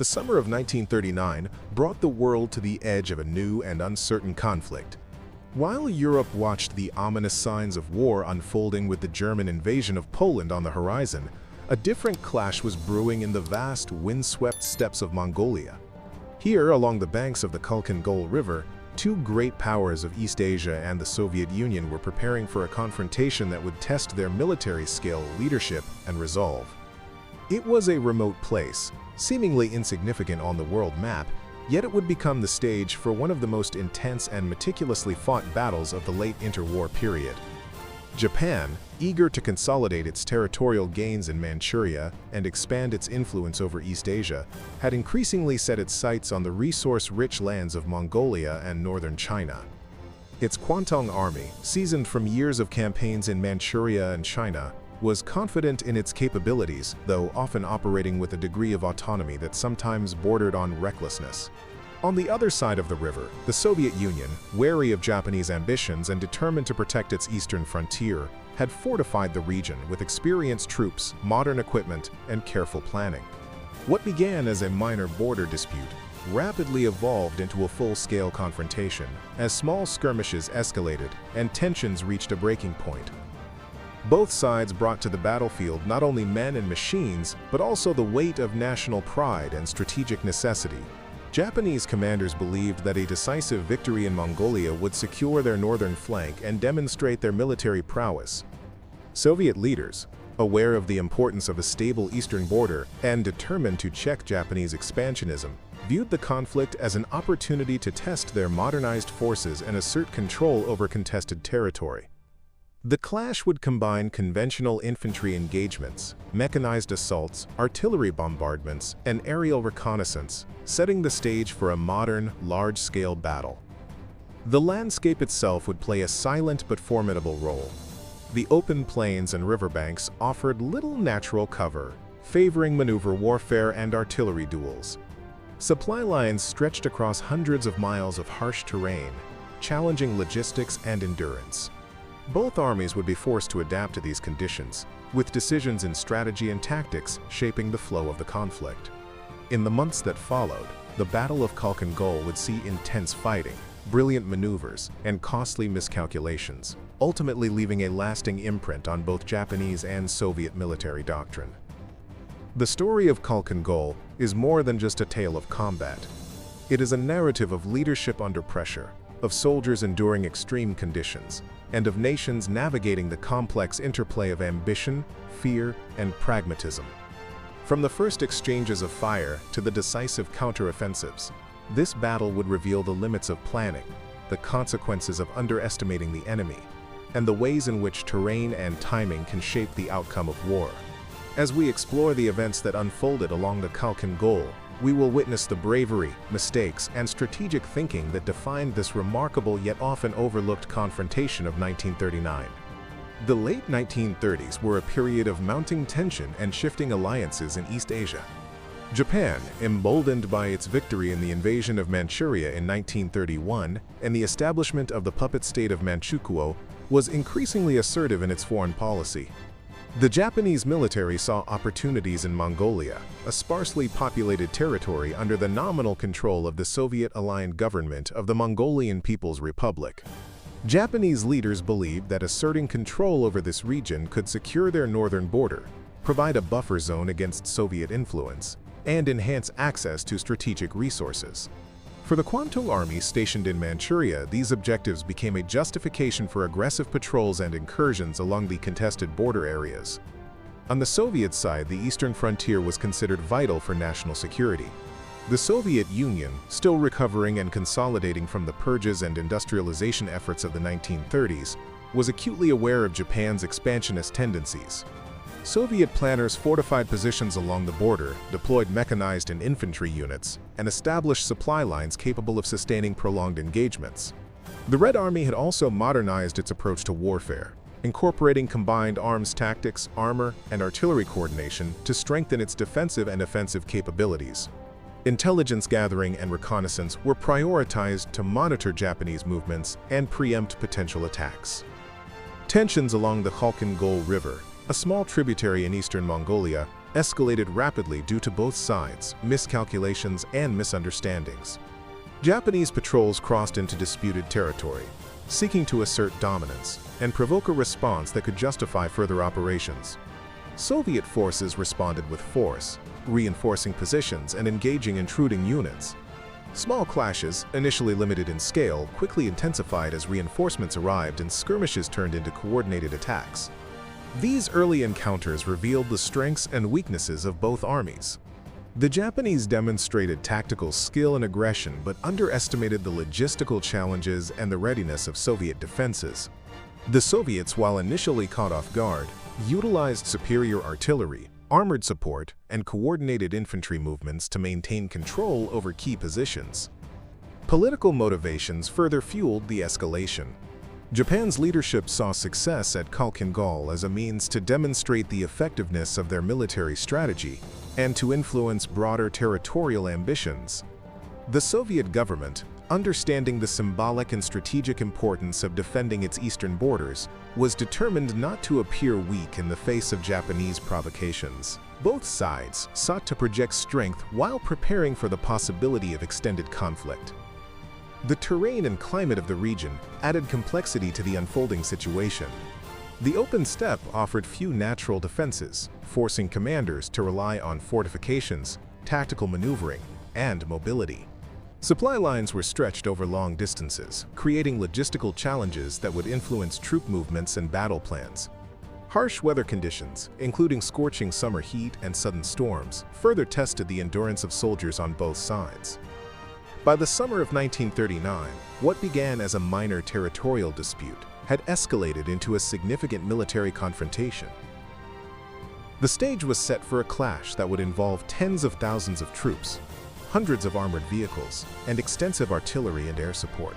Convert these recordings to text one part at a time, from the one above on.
The summer of 1939 brought the world to the edge of a new and uncertain conflict. While Europe watched the ominous signs of war unfolding with the German invasion of Poland on the horizon, a different clash was brewing in the vast, windswept steppes of Mongolia. Here, along the banks of the Khalkhin-Gol River, two great powers of East Asia and the Soviet Union were preparing for a confrontation that would test their military skill, leadership, and resolve. It was a remote place, seemingly insignificant on the world map, yet it would become the stage for one of the most intense and meticulously fought battles of the late interwar period. Japan, eager to consolidate its territorial gains in Manchuria and expand its influence over East Asia, had increasingly set its sights on the resource-rich lands of Mongolia and northern China. Its Kwantung army, seasoned from years of campaigns in Manchuria and China, was confident in its capabilities, though often operating with a degree of autonomy that sometimes bordered on recklessness. On the other side of the river, the Soviet Union, wary of Japanese ambitions and determined to protect its eastern frontier, had fortified the region with experienced troops, modern equipment, and careful planning. What began as a minor border dispute rapidly evolved into a full-scale confrontation as small skirmishes escalated and tensions reached a breaking point. Both sides brought to the battlefield not only men and machines, but also the weight of national pride and strategic necessity. Japanese commanders believed that a decisive victory in Mongolia would secure their northern flank and demonstrate their military prowess. Soviet leaders, aware of the importance of a stable eastern border and determined to check Japanese expansionism, viewed the conflict as an opportunity to test their modernized forces and assert control over contested territory. The clash would combine conventional infantry engagements, mechanized assaults, artillery bombardments, and aerial reconnaissance, setting the stage for a modern, large-scale battle. The landscape itself would play a silent but formidable role. The open plains and riverbanks offered little natural cover, favoring maneuver warfare and artillery duels. Supply lines stretched across hundreds of miles of harsh terrain, challenging logistics and endurance. Both armies would be forced to adapt to these conditions, with decisions in strategy and tactics shaping the flow of the conflict. In the months that followed, the Battle of Khalkhin-Gol would see intense fighting, brilliant maneuvers, and costly miscalculations, ultimately leaving a lasting imprint on both Japanese and Soviet military doctrine. The story of Khalkhin-Gol is more than just a tale of combat. It is a narrative of leadership under pressure, of soldiers enduring extreme conditions, and of nations navigating the complex interplay of ambition, fear, and pragmatism. From the first exchanges of fire to the decisive counteroffensives, this battle would reveal the limits of planning, the consequences of underestimating the enemy, and the ways in which terrain and timing can shape the outcome of war. As we explore the events that unfolded along the Khalkhin-Gol, we will witness the bravery, mistakes, and strategic thinking that defined this remarkable yet often overlooked confrontation of 1939. The late 1930s were a period of mounting tension and shifting alliances in East Asia. Japan, emboldened by its victory in the invasion of Manchuria in 1931 and the establishment of the puppet state of Manchukuo, was increasingly assertive in its foreign policy. The Japanese military saw opportunities in Mongolia, a sparsely populated territory under the nominal control of the Soviet-aligned government of the Mongolian People's Republic. Japanese leaders believed that asserting control over this region could secure their northern border, provide a buffer zone against Soviet influence, and enhance access to strategic resources. For the Kwantung Army stationed in Manchuria, these objectives became a justification for aggressive patrols and incursions along the contested border areas. On the Soviet side, the eastern frontier was considered vital for national security. The Soviet Union, still recovering and consolidating from the purges and industrialization efforts of the 1930s, was acutely aware of Japan's expansionist tendencies. Soviet planners fortified positions along the border, deployed mechanized and infantry units, and established supply lines capable of sustaining prolonged engagements. The Red Army had also modernized its approach to warfare, incorporating combined arms tactics, armor, and artillery coordination to strengthen its defensive and offensive capabilities. Intelligence gathering and reconnaissance were prioritized to monitor Japanese movements and preempt potential attacks. Tensions along the Khalkhin-Gol River, a small tributary in eastern Mongolia, escalated rapidly due to both sides' miscalculations and misunderstandings. Japanese patrols crossed into disputed territory, seeking to assert dominance and provoke a response that could justify further operations. Soviet forces responded with force, reinforcing positions and engaging intruding units. Small clashes, initially limited in scale, quickly intensified as reinforcements arrived and skirmishes turned into coordinated attacks. These early encounters revealed the strengths and weaknesses of both armies. The Japanese demonstrated tactical skill and aggression but underestimated the logistical challenges and the readiness of Soviet defenses. The Soviets, while initially caught off guard, utilized superior artillery, armored support, and coordinated infantry movements to maintain control over key positions. Political motivations further fueled the escalation. Japan's leadership saw success at Khalkhin as a means to demonstrate the effectiveness of their military strategy and to influence broader territorial ambitions. The Soviet government, understanding the symbolic and strategic importance of defending its eastern borders, was determined not to appear weak in the face of Japanese provocations. Both sides sought to project strength while preparing for the possibility of extended conflict. The terrain and climate of the region added complexity to the unfolding situation. The open steppe offered few natural defenses, forcing commanders to rely on fortifications, tactical maneuvering, and mobility. Supply lines were stretched over long distances, creating logistical challenges that would influence troop movements and battle plans. Harsh weather conditions, including scorching summer heat and sudden storms, further tested the endurance of soldiers on both sides. By the summer of 1939, what began as a minor territorial dispute had escalated into a significant military confrontation. The stage was set for a clash that would involve tens of thousands of troops, hundreds of armored vehicles, and extensive artillery and air support.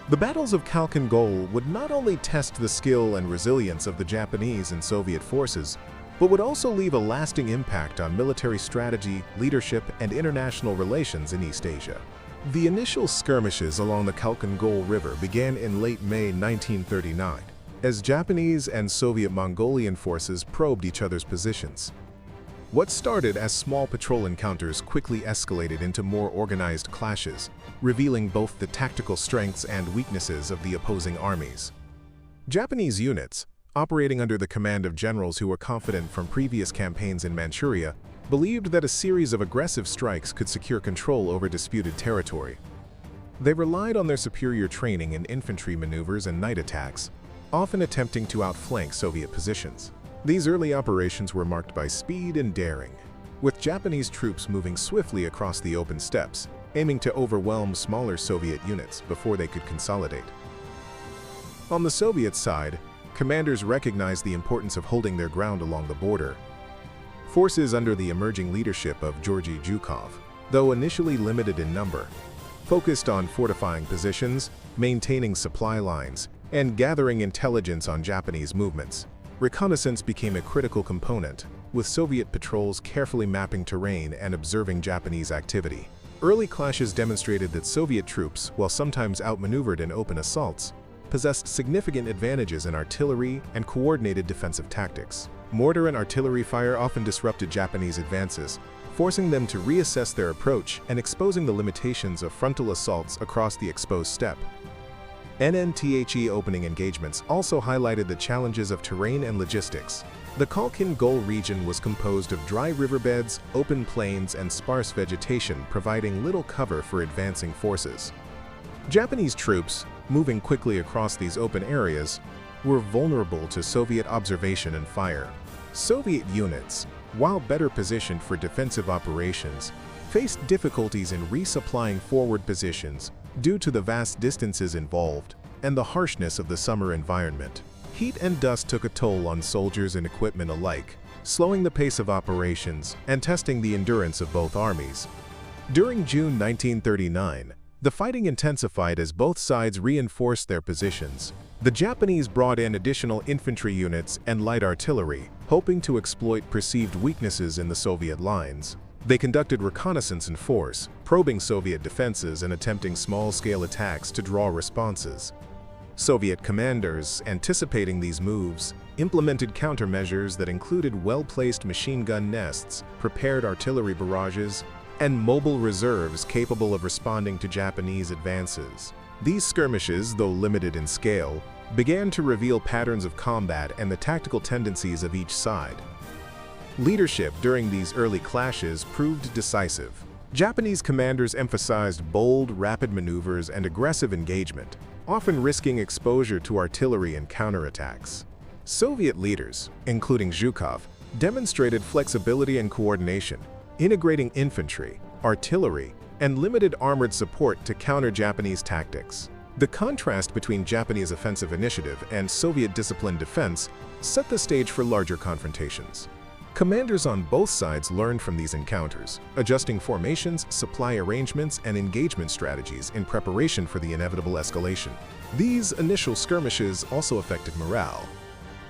The battles of Khalkhin would not only test the skill and resilience of the Japanese and Soviet forces, but would also leave a lasting impact on military strategy, leadership, and international relations in East Asia. The initial skirmishes along the Khalkhin River began in late May 1939, as Japanese and Soviet Mongolian forces probed each other's positions. What started as small patrol encounters quickly escalated into more organized clashes, revealing both the tactical strengths and weaknesses of the opposing armies. Japanese units, operating under the command of generals who were confident from previous campaigns in Manchuria, believed that a series of aggressive strikes could secure control over disputed territory. They relied on their superior training in infantry maneuvers and night attacks, often attempting to outflank Soviet positions. These early operations were marked by speed and daring, with Japanese troops moving swiftly across the open steppes, aiming to overwhelm smaller Soviet units before they could consolidate. On the Soviet side, commanders recognized the importance of holding their ground along the border. Forces under the emerging leadership of Georgy Zhukov, though initially limited in number, focused on fortifying positions, maintaining supply lines, and gathering intelligence on Japanese movements. Reconnaissance became a critical component, with Soviet patrols carefully mapping terrain and observing Japanese activity. Early clashes demonstrated that Soviet troops, while sometimes outmaneuvered in open assaults, possessed significant advantages in artillery and coordinated defensive tactics. Mortar and artillery fire often disrupted Japanese advances, forcing them to reassess their approach and exposing the limitations of frontal assaults across the exposed steppe. NNTHE opening engagements also highlighted the challenges of terrain and logistics. The Khalkhin region was composed of dry riverbeds, open plains, and sparse vegetation, providing little cover for advancing forces. Japanese troops, moving quickly across these open areas, were vulnerable to Soviet observation and fire. Soviet units, while better positioned for defensive operations, faced difficulties in resupplying forward positions due to the vast distances involved and the harshness of the summer environment. Heat and dust took a toll on soldiers and equipment alike, slowing the pace of operations and testing the endurance of both armies. During June 1939, the fighting intensified as both sides reinforced their positions. The Japanese brought in additional infantry units and light artillery, hoping to exploit perceived weaknesses in the Soviet lines. They conducted reconnaissance in force, probing Soviet defenses and attempting small-scale attacks to draw responses. Soviet commanders, anticipating these moves, implemented countermeasures that included well-placed machine gun nests, prepared artillery barrages, and mobile reserves capable of responding to Japanese advances. These skirmishes, though limited in scale, began to reveal patterns of combat and the tactical tendencies of each side. Leadership during these early clashes proved decisive. Japanese commanders emphasized bold, rapid maneuvers and aggressive engagement, often risking exposure to artillery and counterattacks. Soviet leaders, including Zhukov, demonstrated flexibility and coordination, integrating infantry, artillery, and limited armored support to counter Japanese tactics. The contrast between Japanese offensive initiative and Soviet disciplined defense set the stage for larger confrontations. Commanders on both sides learned from these encounters, adjusting formations, supply arrangements, and engagement strategies in preparation for the inevitable escalation. These initial skirmishes also affected morale.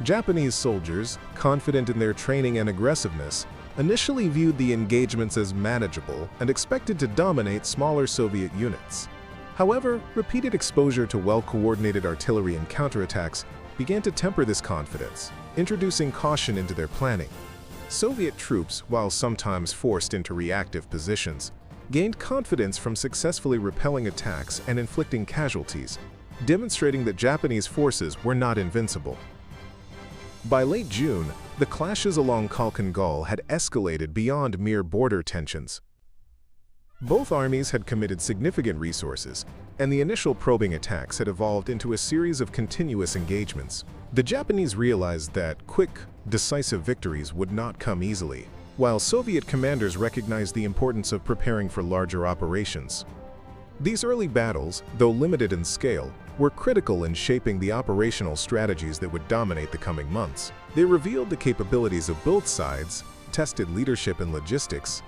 Japanese soldiers, confident in their training and aggressiveness, initially viewed the engagements as manageable and expected to dominate smaller Soviet units. However, repeated exposure to well-coordinated artillery and counterattacks began to temper this confidence, introducing caution into their planning. Soviet troops, while sometimes forced into reactive positions, gained confidence from successfully repelling attacks and inflicting casualties, demonstrating that Japanese forces were not invincible. By late June, the clashes along Khalkhin Gol had escalated beyond mere border tensions. Both armies had committed significant resources, and the initial probing attacks had evolved into a series of continuous engagements. The Japanese realized that quick, decisive victories would not come easily, while Soviet commanders recognized the importance of preparing for larger operations. These early battles, though limited in scale, were critical in shaping the operational strategies that would dominate the coming months. They revealed the capabilities of both sides, tested leadership and logistics,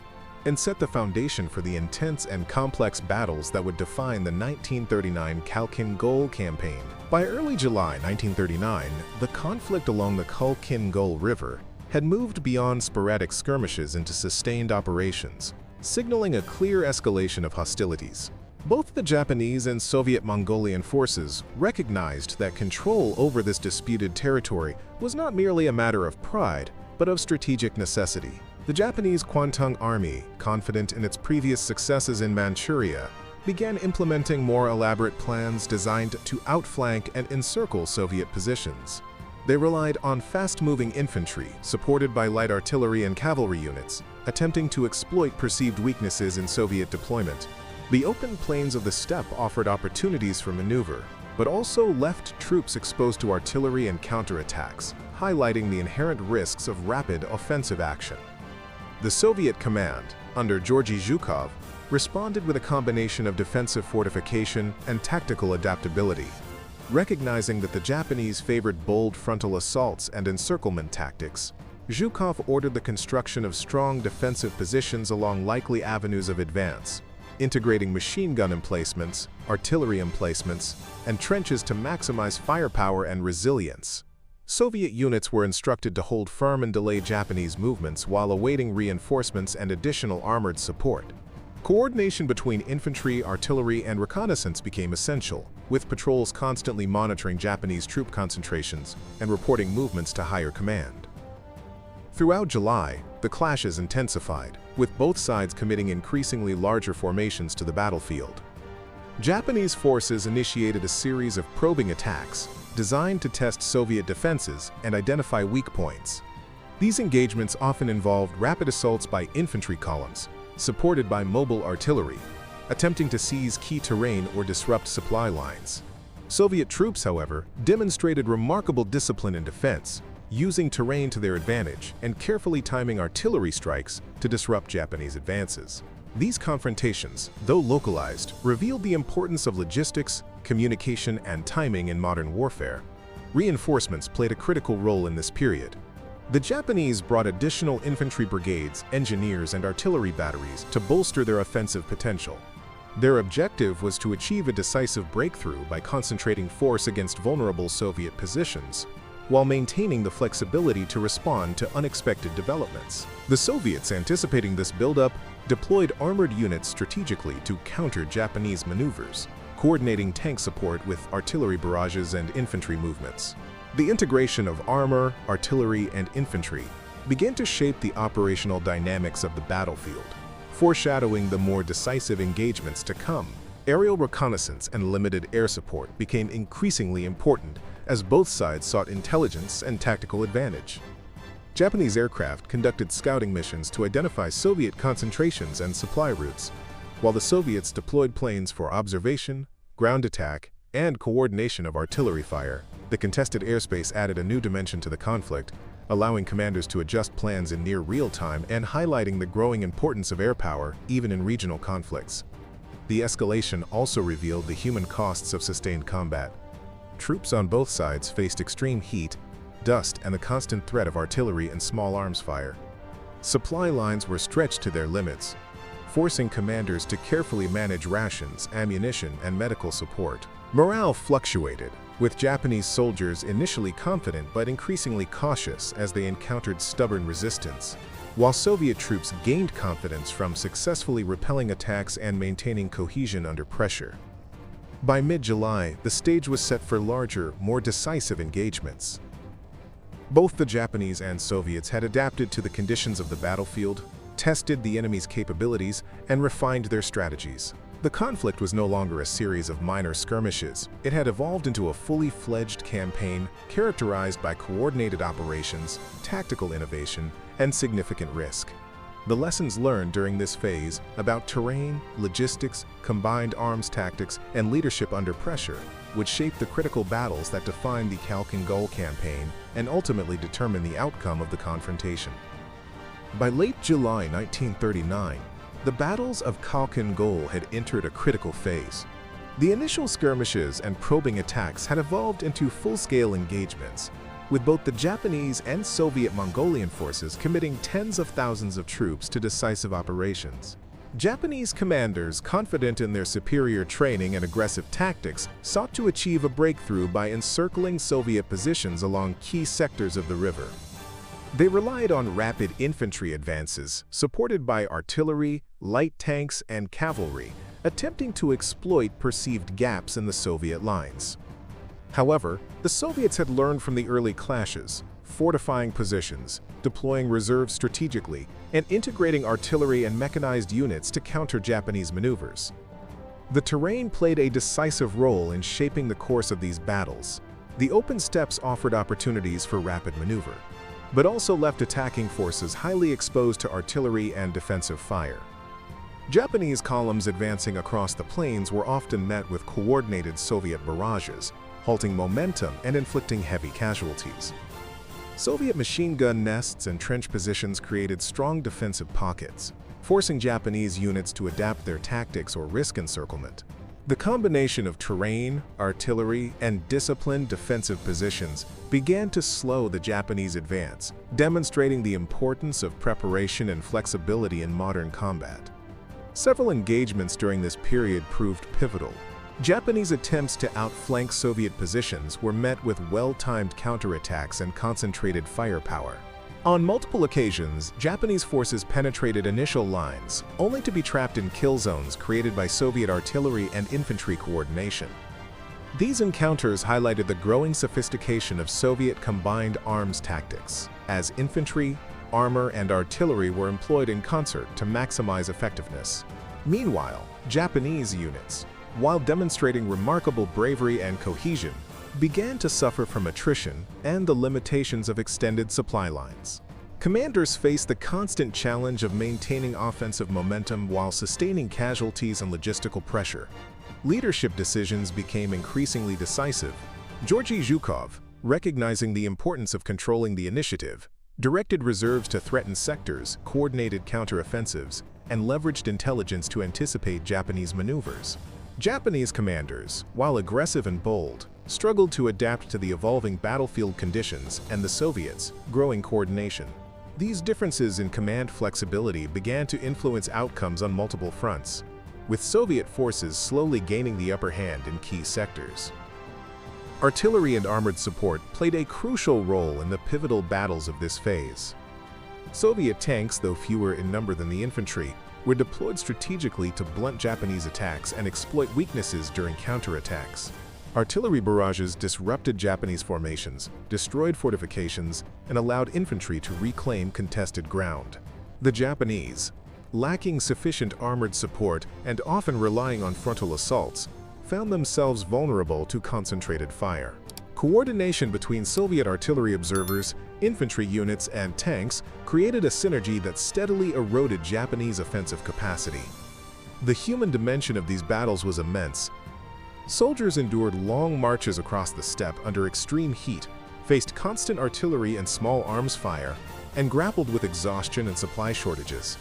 and set the foundation for the intense and complex battles that would define the 1939 Khalkhin Gol campaign. By early July 1939, the conflict along the Khalkhin Gol River had moved beyond sporadic skirmishes into sustained operations, signaling a clear escalation of hostilities. Both the Japanese and Soviet Mongolian forces recognized that control over this disputed territory was not merely a matter of pride, but of strategic necessity. The Japanese Kwantung Army, confident in its previous successes in Manchuria, began implementing more elaborate plans designed to outflank and encircle Soviet positions. They relied on fast-moving infantry, supported by light artillery and cavalry units, attempting to exploit perceived weaknesses in Soviet deployment. The open plains of the steppe offered opportunities for maneuver, but also left troops exposed to artillery and counterattacks, highlighting the inherent risks of rapid offensive action. The Soviet command, under Georgy Zhukov, responded with a combination of defensive fortification and tactical adaptability. Recognizing that the Japanese favored bold frontal assaults and encirclement tactics, Zhukov ordered the construction of strong defensive positions along likely avenues of advance, integrating machine gun emplacements, artillery emplacements, and trenches to maximize firepower and resilience. Soviet units were instructed to hold firm and delay Japanese movements while awaiting reinforcements and additional armored support. Coordination between infantry, artillery, and reconnaissance became essential, with patrols constantly monitoring Japanese troop concentrations and reporting movements to higher command. Throughout July, the clashes intensified, with both sides committing increasingly larger formations to the battlefield. Japanese forces initiated a series of probing attacks, designed to test Soviet defenses and identify weak points. These engagements often involved rapid assaults by infantry columns, supported by mobile artillery, attempting to seize key terrain or disrupt supply lines. Soviet troops, however, demonstrated remarkable discipline in defense, using terrain to their advantage and carefully timing artillery strikes to disrupt Japanese advances. These confrontations, though localized, revealed the importance of logistics, communication, and timing in modern warfare. Reinforcements played a critical role in this period. The Japanese brought additional infantry brigades, engineers, and artillery batteries to bolster their offensive potential. Their objective was to achieve a decisive breakthrough by concentrating force against vulnerable Soviet positions, while maintaining the flexibility to respond to unexpected developments. The Soviets, anticipating this buildup, deployed armored units strategically to counter Japanese maneuvers. coordinating tank support with artillery barrages and infantry movements. The integration of armor, artillery, and infantry began to shape the operational dynamics of the battlefield, foreshadowing the more decisive engagements to come. Aerial reconnaissance and limited air support became increasingly important as both sides sought intelligence and tactical advantage. Japanese aircraft conducted scouting missions to identify Soviet concentrations and supply routes, while the Soviets deployed planes for observation, ground attack, and coordination of artillery fire. The contested airspace added a new dimension to the conflict, allowing commanders to adjust plans in near real time and highlighting the growing importance of air power even in regional conflicts. The escalation also revealed the human costs of sustained combat. Troops on both sides faced extreme heat, dust, and the constant threat of artillery and small arms fire. Supply lines were stretched to their limits, forcing commanders to carefully manage rations, ammunition, and medical support. Morale fluctuated, with Japanese soldiers initially confident but increasingly cautious as they encountered stubborn resistance, while Soviet troops gained confidence from successfully repelling attacks and maintaining cohesion under pressure. By mid-July, the stage was set for larger, more decisive engagements. Both the Japanese and Soviets had adapted to the conditions of the battlefield, tested the enemy's capabilities, and refined their strategies. The conflict was no longer a series of minor skirmishes. It had evolved into a fully fledged campaign characterized by coordinated operations, tactical innovation, and significant risk. The lessons learned during this phase about terrain, logistics, combined arms tactics, and leadership under pressure would shape the critical battles that defined the Khalkhin campaign and ultimately determine the outcome of the confrontation. By late July 1939, the battles of Khalkhin Gol had entered a critical phase. The initial skirmishes and probing attacks had evolved into full-scale engagements, with both the Japanese and Soviet Mongolian forces committing tens of thousands of troops to decisive operations. Japanese commanders, confident in their superior training and aggressive tactics, sought to achieve a breakthrough by encircling Soviet positions along key sectors of the river. They relied on rapid infantry advances, supported by artillery, light tanks, and cavalry, attempting to exploit perceived gaps in the Soviet lines. However, the Soviets had learned from the early clashes, fortifying positions, deploying reserves strategically, and integrating artillery and mechanized units to counter Japanese maneuvers. The terrain played a decisive role in shaping the course of these battles. The open steppes offered opportunities for rapid maneuver, but also left attacking forces highly exposed to artillery and defensive fire. Japanese columns advancing across the plains were often met with coordinated Soviet barrages, halting momentum and inflicting heavy casualties. Soviet machine gun nests and trench positions created strong defensive pockets, forcing Japanese units to adapt their tactics or risk encirclement. The combination of terrain, artillery, and disciplined defensive positions began to slow the Japanese advance, demonstrating the importance of preparation and flexibility in modern combat. Several engagements during this period proved pivotal. Japanese attempts to outflank Soviet positions were met with well-timed counterattacks and concentrated firepower. On multiple occasions, Japanese forces penetrated initial lines, only to be trapped in kill zones created by Soviet artillery and infantry coordination. These encounters highlighted the growing sophistication of Soviet combined arms tactics, as infantry, armor, and artillery were employed in concert to maximize effectiveness. Meanwhile, Japanese units, while demonstrating remarkable bravery and cohesion, began to suffer from attrition and the limitations of extended supply lines. Commanders faced the constant challenge of maintaining offensive momentum while sustaining casualties and logistical pressure. Leadership decisions became increasingly decisive. Georgy Zhukov, recognizing the importance of controlling the initiative, directed reserves to threaten sectors, coordinated counteroffensives, and leveraged intelligence to anticipate Japanese maneuvers. Japanese commanders, while aggressive and bold, struggled to adapt to the evolving battlefield conditions and the Soviets' growing coordination. These differences in command flexibility began to influence outcomes on multiple fronts, with Soviet forces slowly gaining the upper hand in key sectors. Artillery and armored support played a crucial role in the pivotal battles of this phase. Soviet tanks, though fewer in number than the infantry, were deployed strategically to blunt Japanese attacks and exploit weaknesses during counterattacks. Artillery barrages disrupted Japanese formations, destroyed fortifications, and allowed infantry to reclaim contested ground. The Japanese, lacking sufficient armored support and often relying on frontal assaults, found themselves vulnerable to concentrated fire. Coordination between Soviet artillery observers, infantry units, and tanks created a synergy that steadily eroded Japanese offensive capacity. The human dimension of these battles was immense. Soldiers endured long marches across the steppe under extreme heat, faced constant artillery and small arms fire, and grappled with exhaustion and supply shortages.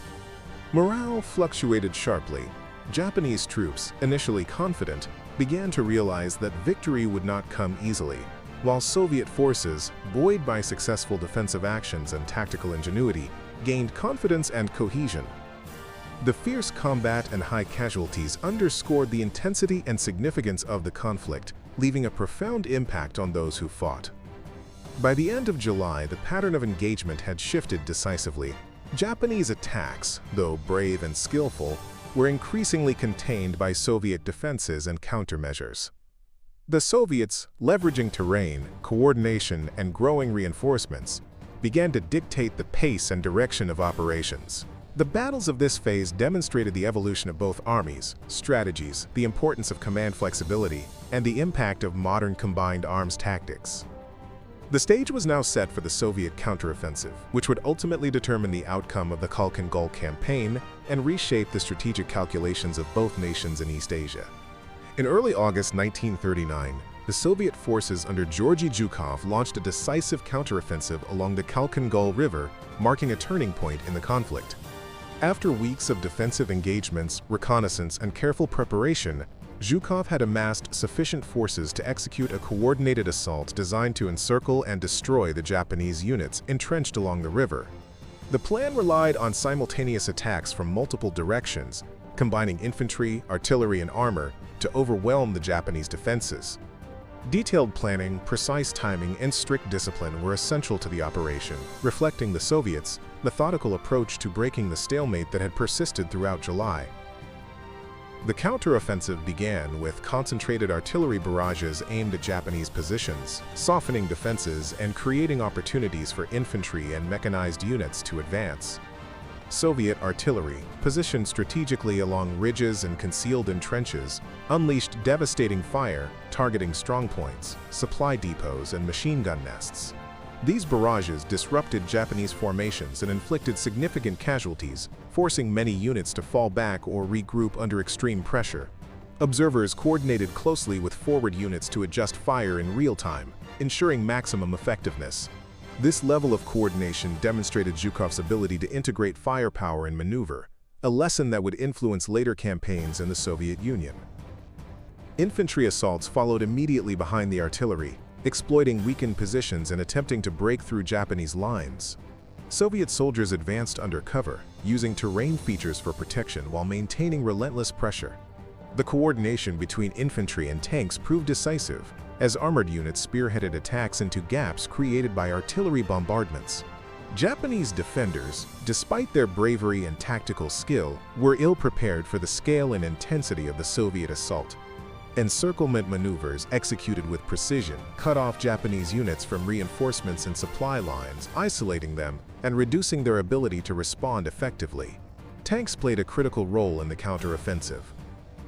Morale fluctuated sharply. Japanese troops, initially confident, began to realize that victory would not come easily, while Soviet forces, buoyed by successful defensive actions and tactical ingenuity, gained confidence and cohesion. The fierce combat and high casualties underscored the intensity and significance of the conflict, leaving a profound impact on those who fought. By the end of July, the pattern of engagement had shifted decisively. Japanese attacks, though brave and skillful, were increasingly contained by Soviet defenses and countermeasures. The Soviets, leveraging terrain, coordination, and growing reinforcements, began to dictate the pace and direction of operations. The battles of this phase demonstrated the evolution of both armies, strategies, the importance of command flexibility, and the impact of modern combined arms tactics. The stage was now set for the Soviet counteroffensive, which would ultimately determine the outcome of the Khalkhin Gol campaign and reshape the strategic calculations of both nations in East Asia. In early August 1939, the Soviet forces under Georgy Zhukov launched a decisive counteroffensive along the Khalkhin Gol River, marking a turning point in the conflict. After weeks of defensive engagements, reconnaissance, and careful preparation, Zhukov had amassed sufficient forces to execute a coordinated assault designed to encircle and destroy the Japanese units entrenched along the river. The plan relied on simultaneous attacks from multiple directions, combining infantry, artillery, and armor to overwhelm the Japanese defenses. Detailed planning, precise timing, and strict discipline were essential to the operation, reflecting the Soviets' methodical approach to breaking the stalemate that had persisted throughout July. The counteroffensive began with concentrated artillery barrages aimed at Japanese positions, softening defenses and creating opportunities for infantry and mechanized units to advance. Soviet artillery, positioned strategically along ridges and concealed in trenches, unleashed devastating fire, targeting strongpoints, supply depots, and machine gun nests. These barrages disrupted Japanese formations and inflicted significant casualties, forcing many units to fall back or regroup under extreme pressure. Observers coordinated closely with forward units to adjust fire in real time, ensuring maximum effectiveness. This level of coordination demonstrated Zhukov's ability to integrate firepower and maneuver, a lesson that would influence later campaigns in the Soviet Union. Infantry assaults followed immediately behind the artillery, exploiting weakened positions and attempting to break through Japanese lines. Soviet soldiers advanced under cover, using terrain features for protection while maintaining relentless pressure. The coordination between infantry and tanks proved decisive, as armored units spearheaded attacks into gaps created by artillery bombardments. Japanese defenders, despite their bravery and tactical skill, were ill-prepared for the scale and intensity of the Soviet assault. Encirclement maneuvers executed with precision cut off Japanese units from reinforcements and supply lines, isolating them and reducing their ability to respond effectively. Tanks played a critical role in the counteroffensive.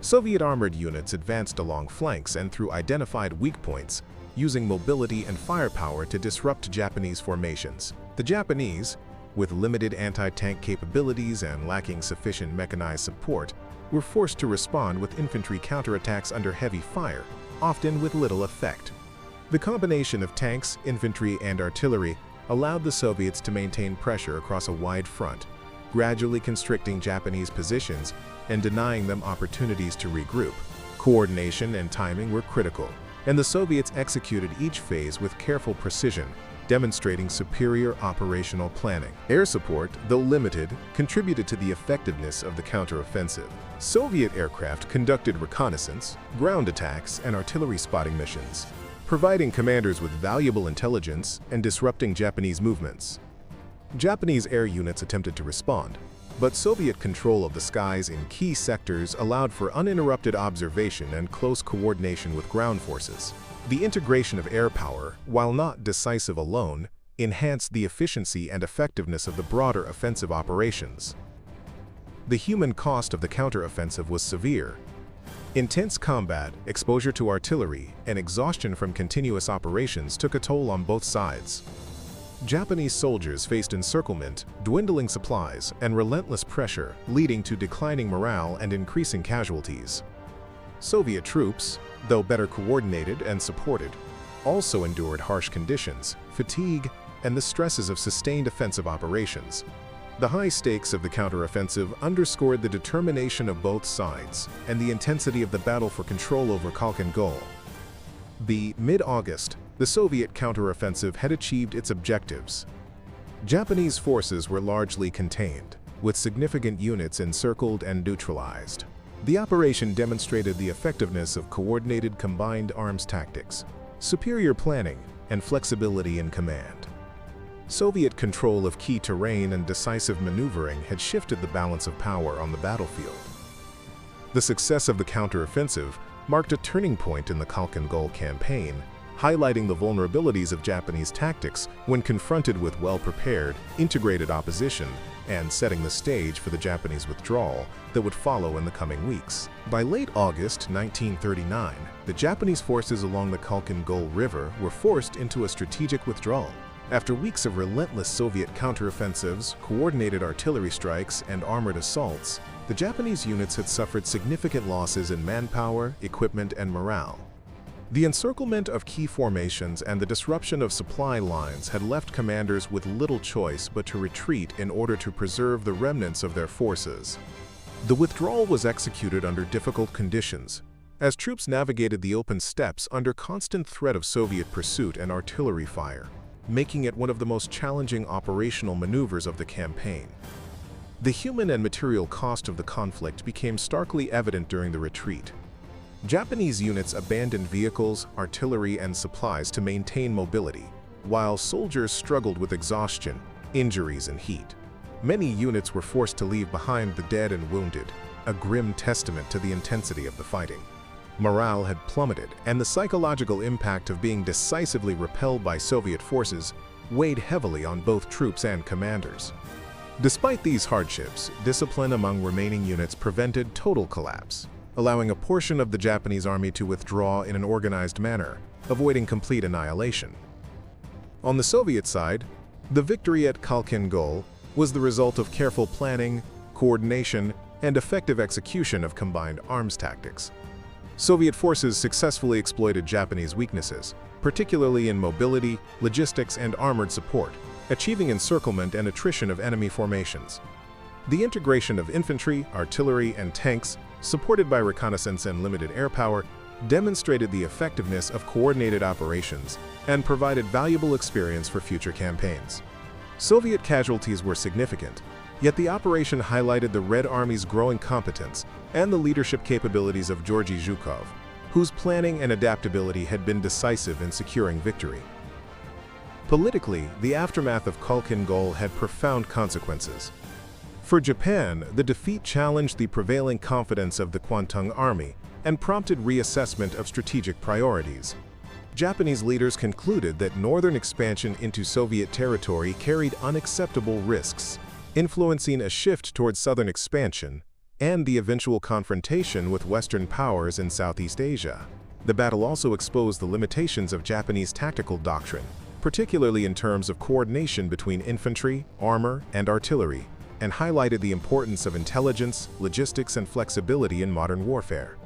Soviet armored units advanced along flanks and through identified weak points, using mobility and firepower to disrupt Japanese formations. The Japanese, with limited anti-tank capabilities and lacking sufficient mechanized support, were forced to respond with infantry counterattacks under heavy fire, often with little effect. The combination of tanks, infantry, and artillery allowed the Soviets to maintain pressure across a wide front, gradually constricting Japanese positions and denying them opportunities to regroup. Coordination and timing were critical, and the Soviets executed each phase with careful precision, demonstrating superior operational planning. Air support, though limited, contributed to the effectiveness of the counteroffensive. Soviet aircraft conducted reconnaissance, ground attacks, and artillery spotting missions, providing commanders with valuable intelligence and disrupting Japanese movements. Japanese air units attempted to respond, but Soviet control of the skies in key sectors allowed for uninterrupted observation and close coordination with ground forces. The integration of air power, while not decisive alone, enhanced the efficiency and effectiveness of the broader offensive operations. The human cost of the counteroffensive was severe. Intense combat, exposure to artillery, and exhaustion from continuous operations took a toll on both sides. Japanese soldiers faced encirclement, dwindling supplies, and relentless pressure, leading to declining morale and increasing casualties. Soviet troops, though better coordinated and supported, also endured harsh conditions, fatigue, and the stresses of sustained offensive operations. The high stakes of the counteroffensive underscored the determination of both sides and the intensity of the battle for control over Khalkhin Gol. By mid-August, the Soviet counteroffensive had achieved its objectives. Japanese forces were largely contained, with significant units encircled and neutralized. The operation demonstrated the effectiveness of coordinated combined arms tactics, superior planning, and flexibility in command. Soviet control of key terrain and decisive maneuvering had shifted the balance of power on the battlefield. The success of the counteroffensive marked a turning point in the Khalkhin Gol campaign, highlighting the vulnerabilities of Japanese tactics when confronted with well-prepared, integrated opposition, and setting the stage for the Japanese withdrawal that would follow in the coming weeks. By late August 1939, the Japanese forces along the Khalkhin Gol River were forced into a strategic withdrawal. After weeks of relentless Soviet counteroffensives, coordinated artillery strikes, and armored assaults, the Japanese units had suffered significant losses in manpower, equipment, and morale. The encirclement of key formations and the disruption of supply lines had left commanders with little choice but to retreat in order to preserve the remnants of their forces. The withdrawal was executed under difficult conditions, as troops navigated the open steppes under constant threat of Soviet pursuit and artillery fire, making it one of the most challenging operational maneuvers of the campaign. The human and material cost of the conflict became starkly evident during the retreat. Japanese units abandoned vehicles, artillery, and supplies to maintain mobility, while soldiers struggled with exhaustion, injuries, and heat. Many units were forced to leave behind the dead and wounded, a grim testament to the intensity of the fighting. Morale had plummeted, and the psychological impact of being decisively repelled by Soviet forces weighed heavily on both troops and commanders. Despite these hardships, discipline among remaining units prevented total collapse, allowing a portion of the Japanese army to withdraw in an organized manner, avoiding complete annihilation. On the Soviet side, the victory at Khalkhin Gol was the result of careful planning, coordination, and effective execution of combined arms tactics. Soviet forces successfully exploited Japanese weaknesses, particularly in mobility, logistics, and armored support, achieving encirclement and attrition of enemy formations. The integration of infantry, artillery, and tanks, supported by reconnaissance and limited air power, demonstrated the effectiveness of coordinated operations and provided valuable experience for future campaigns. Soviet casualties were significant, yet the operation highlighted the Red Army's growing competence and the leadership capabilities of Georgy Zhukov, whose planning and adaptability had been decisive in securing victory. Politically, the aftermath of Khalkhin Gol had profound consequences. For Japan, the defeat challenged the prevailing confidence of the Kwantung Army and prompted reassessment of strategic priorities. Japanese leaders concluded that northern expansion into Soviet territory carried unacceptable risks, influencing a shift towards southern expansion and the eventual confrontation with Western powers in Southeast Asia. The battle also exposed the limitations of Japanese tactical doctrine, particularly in terms of coordination between infantry, armor, and artillery, and highlighted the importance of intelligence, logistics, and flexibility in modern warfare.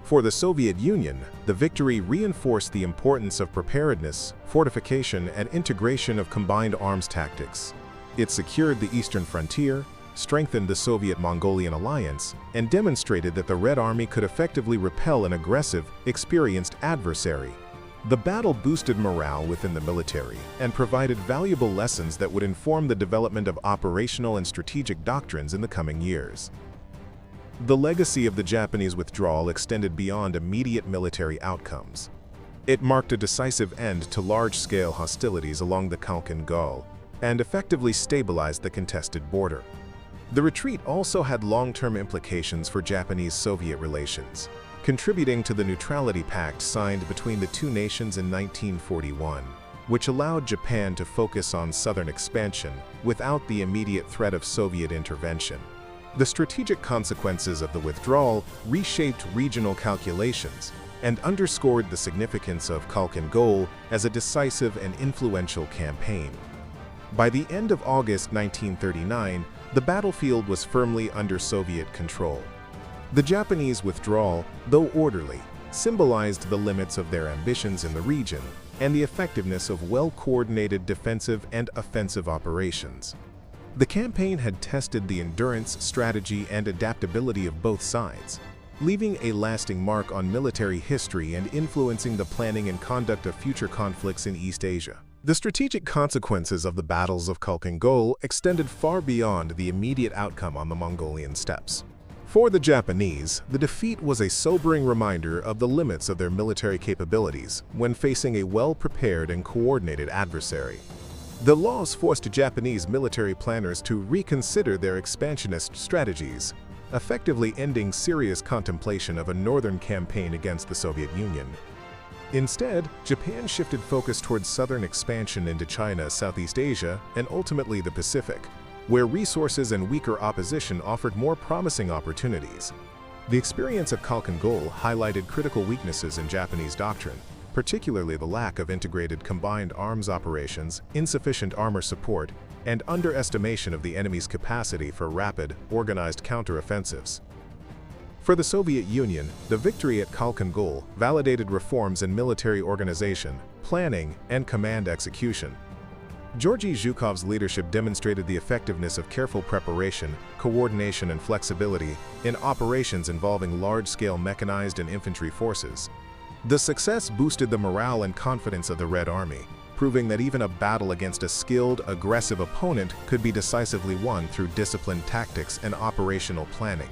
For the Soviet Union, the victory reinforced the importance of preparedness, fortification, and integration of combined arms tactics. It secured the eastern frontier, strengthened the Soviet-Mongolian alliance, and demonstrated that the Red Army could effectively repel an aggressive, experienced adversary. The battle boosted morale within the military and provided valuable lessons that would inform the development of operational and strategic doctrines in the coming years. The legacy of the Japanese withdrawal extended beyond immediate military outcomes. It marked a decisive end to large-scale hostilities along the Khalkhin Gol and effectively stabilized the contested border. The retreat also had long-term implications for Japanese-Soviet relations, contributing to the Neutrality Pact signed between the two nations in 1941, which allowed Japan to focus on southern expansion without the immediate threat of Soviet intervention. The strategic consequences of the withdrawal reshaped regional calculations and underscored the significance of Khalkhin Gol as a decisive and influential campaign. By the end of August 1939, the battlefield was firmly under Soviet control. The Japanese withdrawal, though orderly, symbolized the limits of their ambitions in the region and the effectiveness of well-coordinated defensive and offensive operations. The campaign had tested the endurance, strategy, and adaptability of both sides, leaving a lasting mark on military history and influencing the planning and conduct of future conflicts in East Asia. The strategic consequences of the battles of Khalkhin Gol extended far beyond the immediate outcome on the Mongolian steppes. For the Japanese, the defeat was a sobering reminder of the limits of their military capabilities when facing a well-prepared and coordinated adversary. The loss forced Japanese military planners to reconsider their expansionist strategies, effectively ending serious contemplation of a northern campaign against the Soviet Union. Instead, Japan shifted focus towards southern expansion into China, Southeast Asia, and ultimately the Pacific, where resources and weaker opposition offered more promising opportunities. The experience at Khalkhin Gol highlighted critical weaknesses in Japanese doctrine, particularly the lack of integrated combined arms operations, insufficient armor support, and underestimation of the enemy's capacity for rapid, organized counteroffensives. For the Soviet Union, the victory at Khalkhin Gol validated reforms in military organization, planning, and command execution. Georgy Zhukov's leadership demonstrated the effectiveness of careful preparation, coordination, and flexibility in operations involving large-scale mechanized and infantry forces. The success boosted the morale and confidence of the Red Army, proving that even a battle against a skilled, aggressive opponent could be decisively won through disciplined tactics and operational planning.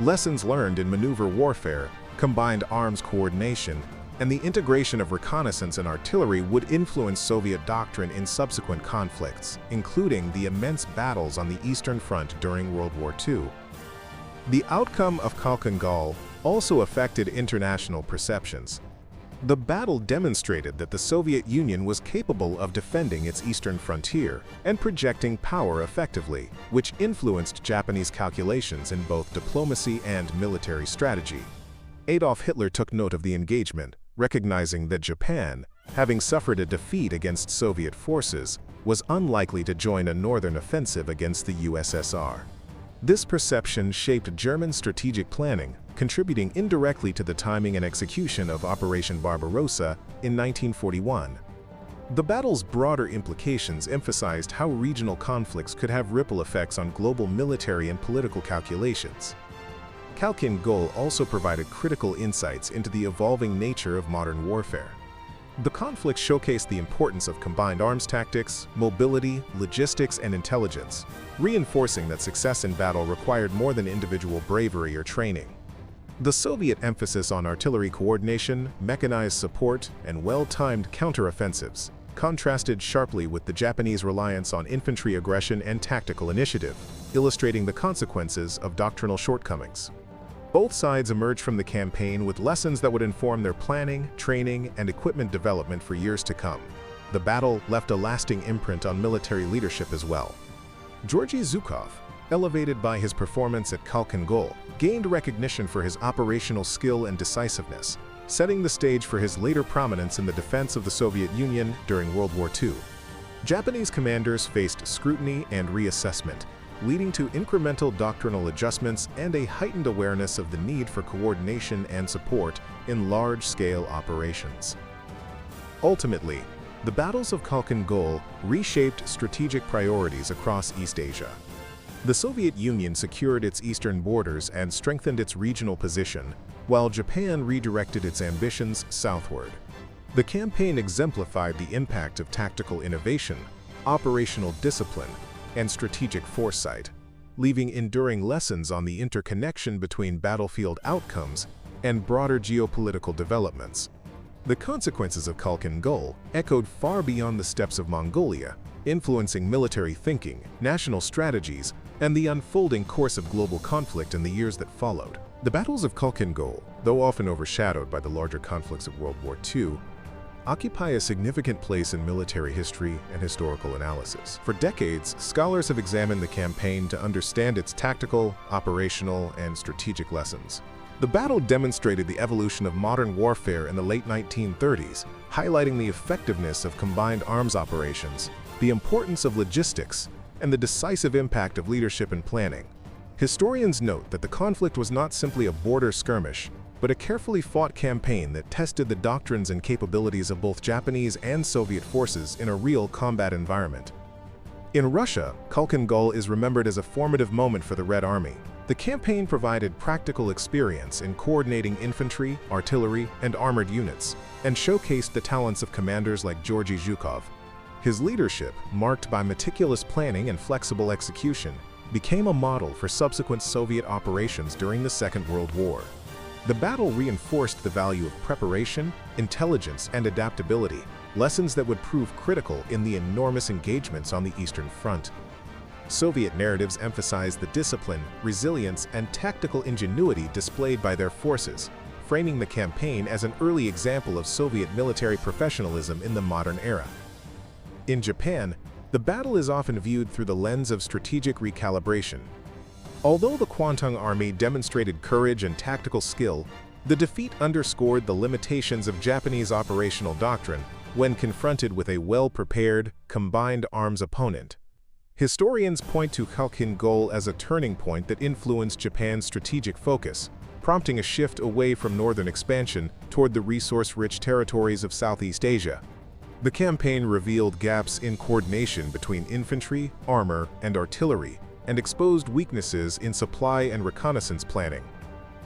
Lessons learned in maneuver warfare, combined arms coordination, and the integration of reconnaissance and artillery would influence Soviet doctrine in subsequent conflicts, including the immense battles on the Eastern Front during World War II. The outcome of Khalkhin Gol also affected international perceptions. The battle demonstrated that the Soviet Union was capable of defending its eastern frontier and projecting power effectively, which influenced Japanese calculations in both diplomacy and military strategy. Adolf Hitler took note of the engagement, recognizing that Japan, having suffered a defeat against Soviet forces, was unlikely to join a northern offensive against the USSR. This perception shaped German strategic planning, contributing indirectly to the timing and execution of Operation Barbarossa in 1941. The battle's broader implications emphasized how regional conflicts could have ripple effects on global military and political calculations. Khalkhin Gol also provided critical insights into the evolving nature of modern warfare. The conflict showcased the importance of combined arms tactics, mobility, logistics, and intelligence, reinforcing that success in battle required more than individual bravery or training. The Soviet emphasis on artillery coordination, mechanized support, and well-timed counteroffensives contrasted sharply with the Japanese reliance on infantry aggression and tactical initiative, illustrating the consequences of doctrinal shortcomings. Both sides emerged from the campaign with lessons that would inform their planning, training, and equipment development for years to come. The battle left a lasting imprint on military leadership as well. Georgy Zhukov, elevated by his performance at Khalkhin Gol, gained recognition for his operational skill and decisiveness, setting the stage for his later prominence in the defense of the Soviet Union during World War II. Japanese commanders faced scrutiny and reassessment, leading to incremental doctrinal adjustments and a heightened awareness of the need for coordination and support in large-scale operations. Ultimately, the battles of Khalkhin Gol reshaped strategic priorities across East Asia. The Soviet Union secured its eastern borders and strengthened its regional position, while Japan redirected its ambitions southward. The campaign exemplified the impact of tactical innovation, operational discipline, and strategic foresight, leaving enduring lessons on the interconnection between battlefield outcomes and broader geopolitical developments. The consequences of Khalkhin Gol echoed far beyond the steppes of Mongolia, influencing military thinking, national strategies, and the unfolding course of global conflict in the years that followed. The battles of Khalkhin Gol, though often overshadowed by the larger conflicts of World War II, occupy a significant place in military history and historical analysis. For decades, scholars have examined the campaign to understand its tactical, operational, and strategic lessons. The battle demonstrated the evolution of modern warfare in the late 1930s, highlighting the effectiveness of combined arms operations, the importance of logistics, and the decisive impact of leadership and planning. Historians note that the conflict was not simply a border skirmish, but a carefully fought campaign that tested the doctrines and capabilities of both Japanese and Soviet forces in a real combat environment. In Russia, Khalkhin Gol is remembered as a formative moment for the Red Army. The campaign provided practical experience in coordinating infantry, artillery, and armored units, and showcased the talents of commanders like Georgy Zhukov. His leadership, marked by meticulous planning and flexible execution, became a model for subsequent Soviet operations during the Second World War. The battle reinforced the value of preparation, intelligence, and adaptability, lessons that would prove critical in the enormous engagements on the Eastern Front. Soviet narratives emphasized the discipline, resilience, and tactical ingenuity displayed by their forces, framing the campaign as an early example of Soviet military professionalism in the modern era. In Japan, the battle is often viewed through the lens of strategic recalibration. Although the Kwantung Army demonstrated courage and tactical skill, the defeat underscored the limitations of Japanese operational doctrine when confronted with a well-prepared, combined arms opponent. Historians point to Khalkhin Gol as a turning point that influenced Japan's strategic focus, prompting a shift away from northern expansion toward the resource-rich territories of Southeast Asia. The campaign revealed gaps in coordination between infantry, armor, and artillery, and exposed weaknesses in supply and reconnaissance planning.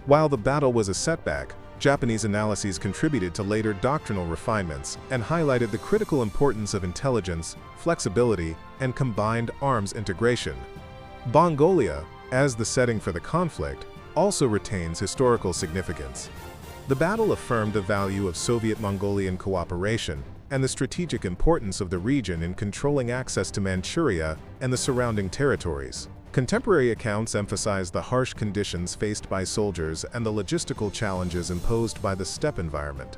While the battle was a setback, Japanese analyses contributed to later doctrinal refinements and highlighted the critical importance of intelligence, flexibility, and combined arms integration. Mongolia, as the setting for the conflict, also retains historical significance. The battle affirmed the value of Soviet-Mongolian cooperation and the strategic importance of the region in controlling access to Manchuria and the surrounding territories. Contemporary accounts emphasize the harsh conditions faced by soldiers and the logistical challenges imposed by the steppe environment,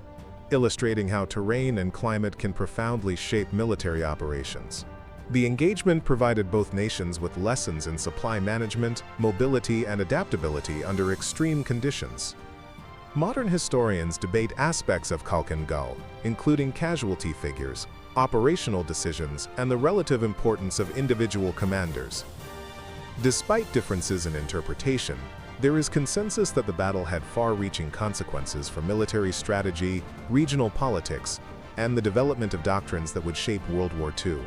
illustrating how terrain and climate can profoundly shape military operations. The engagement provided both nations with lessons in supply management, mobility, and adaptability under extreme conditions. Modern historians debate aspects of Khalkhin Gol, including casualty figures, operational decisions, and the relative importance of individual commanders. Despite differences in interpretation, there is consensus that the battle had far-reaching consequences for military strategy, regional politics, and the development of doctrines that would shape World War II.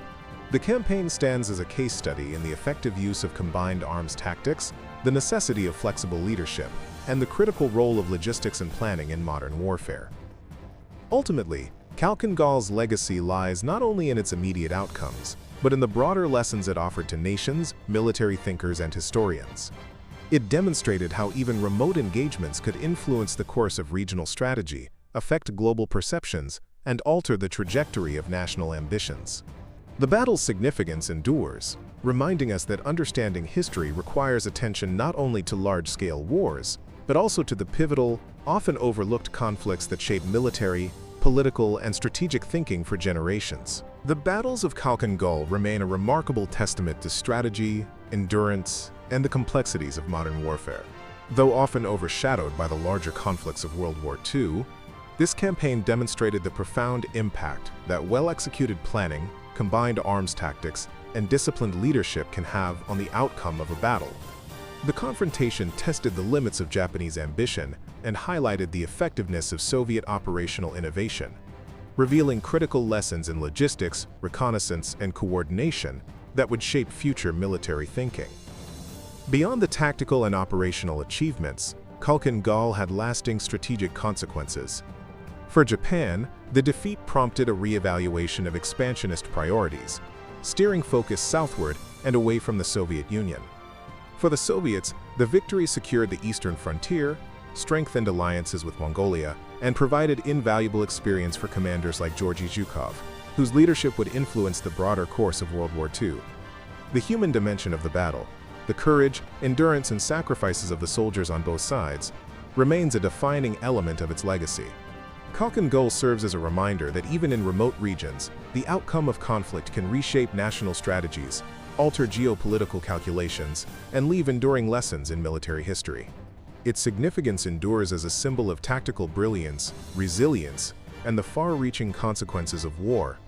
The campaign stands as a case study in the effective use of combined arms tactics, the necessity of flexible leadership, and the critical role of logistics and planning in modern warfare. Ultimately, Khalkhin Gol's legacy lies not only in its immediate outcomes, but in the broader lessons it offered to nations, military thinkers, and historians. It demonstrated how even remote engagements could influence the course of regional strategy, affect global perceptions, and alter the trajectory of national ambitions. The battle's significance endures, reminding us that understanding history requires attention not only to large-scale wars, but also to the pivotal, often overlooked conflicts that shape military, political, and strategic thinking for generations. The battles of Khalkhin Gol remain a remarkable testament to strategy, endurance, and the complexities of modern warfare. Though often overshadowed by the larger conflicts of World War II, this campaign demonstrated the profound impact that well-executed planning, combined arms tactics, and disciplined leadership can have on the outcome of a battle. The confrontation tested the limits of Japanese ambition and highlighted the effectiveness of Soviet operational innovation, revealing critical lessons in logistics, reconnaissance, and coordination that would shape future military thinking. Beyond the tactical and operational achievements, Khalkhin Gol had lasting strategic consequences. For Japan, the defeat prompted a re-evaluation of expansionist priorities, steering focus southward and away from the Soviet Union. For the Soviets, the victory secured the eastern frontier, strengthened alliances with Mongolia, and provided invaluable experience for commanders like Georgy Zhukov, whose leadership would influence the broader course of World War II. The human dimension of the battle, The courage, endurance, and sacrifices of the soldiers on both sides remains a defining element of its legacy. Khalkhin Gol serves as a reminder that even in remote regions, the outcome of conflict can reshape national strategies, alter geopolitical calculations, and leave enduring lessons in military history. Its significance endures as a symbol of tactical brilliance, resilience, and the far-reaching consequences of war,